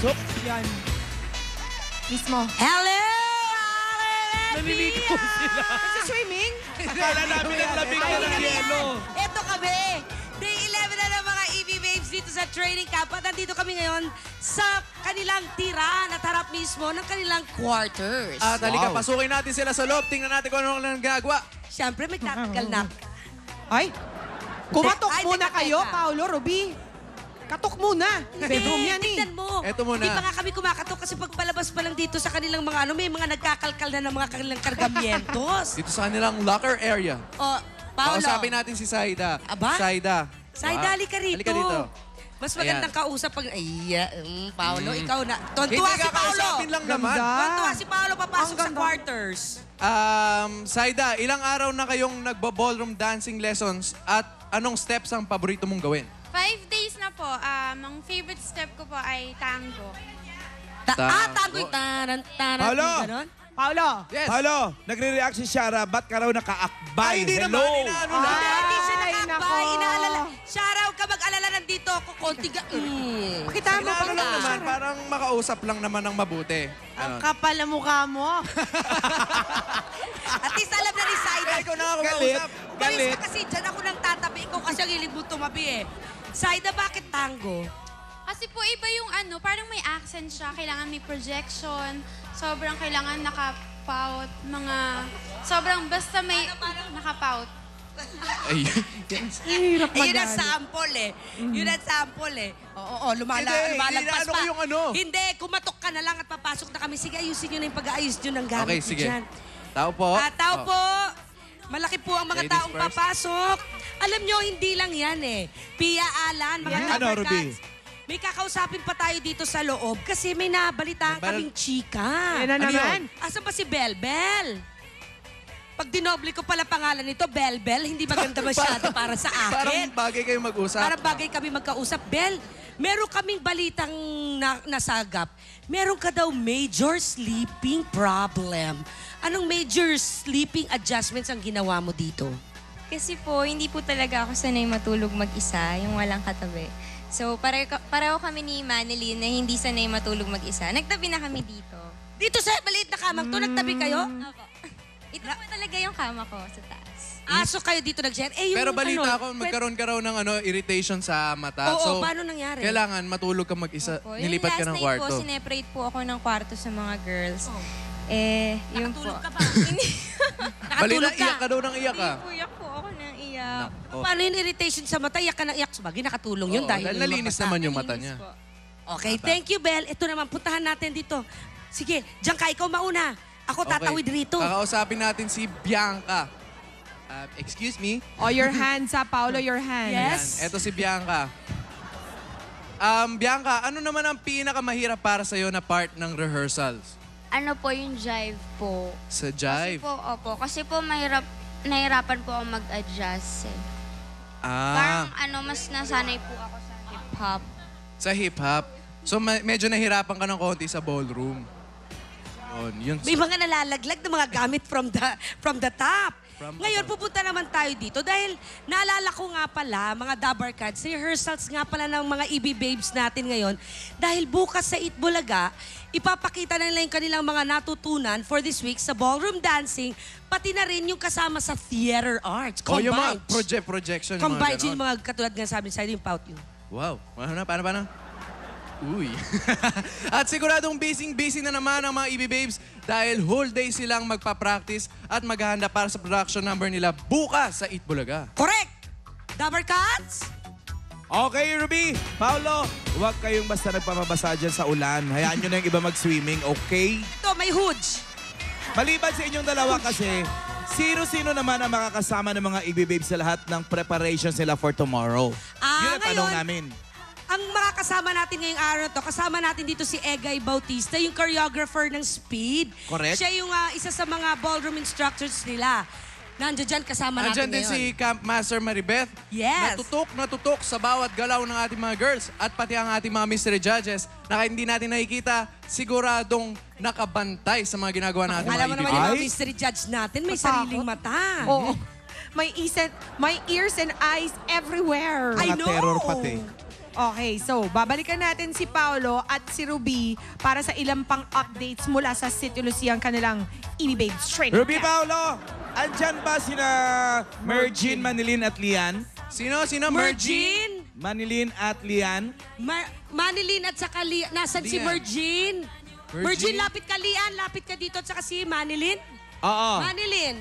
papasok. Yan. Mismo. Hello! Naliligo sila. Swimming? Akala namin ang lamig na ng yelo. Ito kami. Day 11 na ng mga EV Babes dito sa training camp. At nandito kami ngayon sa kanilang tirahan at harap mismo ng kanilang quarters. At halika, Wow. pasukin natin sila sa loob. Tingnan natin kung ano ang gagawa. Siyempre, may tatagal na. Ay, kumatok Ay, muna teka, kayo, teka. Paolo, Ruby. Katok muna. Bedroom yan eh. Tignan mo. Eto muna. Hindi pa nga kami kumakatok kasi pag palabas pa lang dito sa kanilang mga may mga nagkakalkal na ng mga kanilang kargamientos. Dito sa kanilang locker area. O, Paolo. Kausapin natin si Saida. Aba? Saida. Saida, halika rito. Halika dito. Mas magandang kausap pag... Paolo, ikaw na. Hindi Tontuwa si Paolo. kakausapin lang naman. Tontuwa si Paolo papasok Ang sa ganda. quarters. Saida, ilang araw na kayong nagbo-ballroom dancing lessons at anong steps ang paborito mong gawin? 5 days na po. Ang favorite step ko po ay tango. Tango yung taran, Paolo! ganon. Paolo. Yes. Paolo, nagre-react si Shara, ba't ka raw nakaakbay? Ay, hindi Hello! naman. Inaano lang. Hindi siya Ay, nakakbay. nako. Inaalala. Shara, huwag ka mag-alala. Nandito ako. Konti ga... Kita mo Inaano pa lang naman. Parang makausap lang naman ng mabuti. Ang Ganon. kapal na mukha mo. At least alam na ni Saida. Eh, ikaw na ako Galit. makausap. Umalis Galit. ka kasi dyan ako nang tatabi. Ikaw kasi ang hilig mo tumabi eh. Saida, bakit tango? Kasi po iba yung parang may accent siya. Kailangan may projection. Sobrang kailangan nakapout. Sobrang basta may nakapout. Ay, Hirap Yun ang sample eh. Yun ang sample eh. Oo, lumalagpas inaano pa. ko yung ano. Hindi, kumatok ka na lang at papasok na kami. Sige, ayusin nyo na yung pag-aayos nyo ng gamit Okay, nyo sige. dyan. Tao po. Tao Oh. po. Malaki po ang mga Ladies taong first. papasok. Alam nyo, hindi lang yan eh. Pia, Alan, mga Ano, Lover Ruby? Cats. May kakausapin pa tayo dito sa loob kasi may nabalitaan kaming chika. Yan na Ano naman. Asan ba si Bel Bel? Pag dinoble ko pala pangalan nito, Bel Bel, hindi maganda masyado para sa Parang akin. bagay kayo mag-usap. Parang bagay kami magkausap. Bel, meron kaming balitang nasagap. Meron ka daw major sleeping problem. Anong major sleeping adjustments ang ginawa mo dito? Kasi po, hindi po talaga ako sanay matulog mag-isa, yung walang katabi. So, pareho kami ni Manilyn na hindi sanay matulog mag-isa. Nagtabi na kami dito. Dito sa maliit na kamang to, nagtabi kayo? Opo. Ito po talaga yung kama ko sa taas. Aso kayo dito nag-share? Eh, yung Pero balita ko, ano, magkaroon ka raw ng irritation sa mata. Oo, paano nangyari? Kailangan matulog ka mag-isa. Opo. Nilipat ka ng Yung last night kwarto. po, sineparate po ako ng kwarto sa mga girls. Oh. Yun po. Nakatulog ka ba? Hindi Balita, Nakatulog ka? iyak ka daw ng iyak ka. po, iyak po ako ng iyak. Nako. Paano yung irritation sa mata? Iyak ka na iyak. Sabagay, nakatulong yun Oo, dahil dahil nalinis mabasa. naman yung mata niya. Po. Okay, thank you, Bel. Ito naman, puntahan natin dito. Sige, diyan ka, ikaw mauna. Ako tatawid rito. Kakausapin natin si Bianca. Excuse me. Oh, your hands ha, Paolo, your hands. Yes. Ayan, eto si Bianca. Bianca, ano naman ang pinakamahirap para sa'yo na part ng rehearsals? Ano po yung jive po? Sa Kasi jive? po, opo. Kasi po nahirapan po ako mag-adjust eh. Parang mas nasanay po ako sa hip-hop. Sa hip-hop. So medyo nahirapan ka ng konti sa ballroom. Yun. May mga nalalaglag na mga gamit from the top. From Ngayon, the top. pupunta naman tayo dito dahil naalala ko nga pala, mga Dabar Cats, rehearsals nga pala ng mga EB Babes natin ngayon. Dahil bukas sa Itbulaga, ipapakita na nila yung kanilang mga natutunan for this week sa ballroom dancing, pati na rin yung kasama sa theater arts. Oh, yung mga Combined. projection. Combined yung yung mga katulad nga sabi sa yung pout you. Wow. Paano? Uy. At siguradong busy na naman ang mga EB Babes dahil whole day silang magpa-practice at maghahanda para sa production number nila bukas sa Itbulaga. Correct! Dabar Cats? Okay, Ruby. Paolo, huwag kayong basta nagpapabasa dyan sa ulan. Hayaan nyo na yung iba mag-swimming, okay? Ito, may hoods. Maliban sa inyong dalawa kasi, sino-sino naman ang makakasama ng mga EB Babes sa lahat ng preparations nila for tomorrow? Yun ang tanong ngayon, namin. ang makakasama natin ngayong araw na to, kasama natin dito si Egay Bautista, yung choreographer ng Speed. Correct. Siya yung isa sa mga ballroom instructors nila. Nandiyan dyan, kasama natin Nandiyan din ngayon. si Camp Master Maribeth. Yes. Natutok sa bawat galaw ng ating mga girls at pati ang ating mga mystery judges na kahit hindi natin nakikita, siguradong nakabantay sa mga ginagawa natin Alam mo mga naman EB yung mga Ay. mystery judge natin, may Matakot. sariling mata. Oo. May ears and eyes everywhere. I Mga know. terror pati. Okay, so babalikan natin si Paolo at si Ruby para sa ilang pang updates mula sa City Lucia ang kanilang EB Babes training Ruby camp. Paolo, andyan ba sina Mergin, Manilin at Lian? Sino? Mergin? Mergin? Manilin at Lian? Manilin at saka Lian. Nasaan si Lian. Mergin? Mergin? Mergin, lapit ka Lian. Lapit ka dito at saka si Manilin. Oo. Manilin.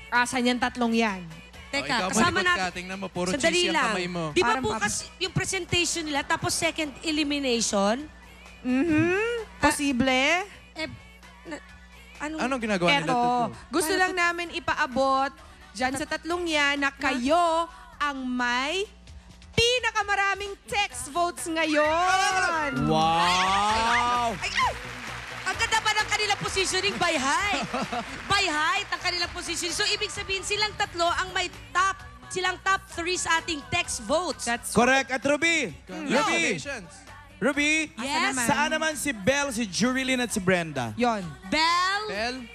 Asan yan tatlong yan? Teka, ikaw, kasama malikot ka. natin. Tingnan mo, puro Sandali cheesy ang lang. kamay mo. Di ba Parang bukas yung presentation nila tapos second elimination? Posible? Eh, Anong ginagawa nila? Eto, gusto lang namin ipaabot dyan sa tatlong yan na kayo ang may pinakamaraming text votes ngayon. Wow! Ang ganda ba ng kanilang positioning by height? By height ang kanilang positioning. So, ibig sabihin, silang tatlo ang may silang top 3 sa ating text votes. That's Correct. At Ruby, Congratulations. Ruby, Yes. naman? saan naman si Belle, si Jurilyn at si Brenda? yon. Belle,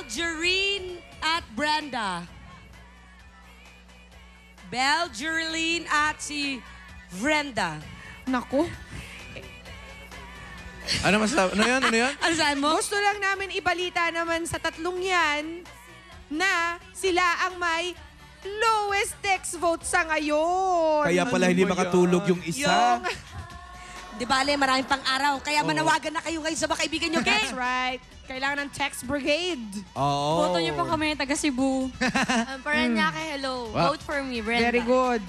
Jereen, at Brenda. Belle, Jereen, at si Brenda. Naku. Ano masasabi? Ano yan? Ano saan mo? Gusto lang namin ibalita naman sa tatlong yan na sila ang may lowest text vote sa ngayon. Kaya pala hindi ba makatulog yan? yung isa. Di bale, maraming pang araw. Kaya manawagan na kayo ngayon sa mga kaibigan nyo, That's gang. right. Kailangan ng text brigade. Oo. Boto niyo po kami, taga Cebu. Paranaque, hello. Wow. Vote for me, Brenda. Very good.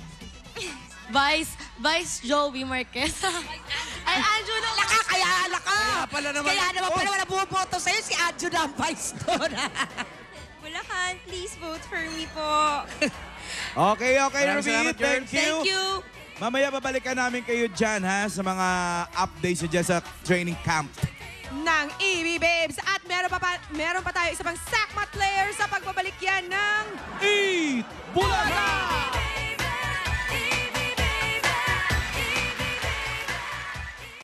Vice Joey Marquez. Ay, Anjo na. Kaya pala naman. Kaya naman pala wala bumoboto sa'yo. Si Adjo na ang vice doon. Bulacan, please vote for me po. Okay, Maraming Ruby. salamat, girl. Thank you. Thank you. Mamaya babalikan namin kayo dyan ha sa mga updates dyan sa training camp. Ng EB Babes. At meron pa tayo isa pang Sakmat player sa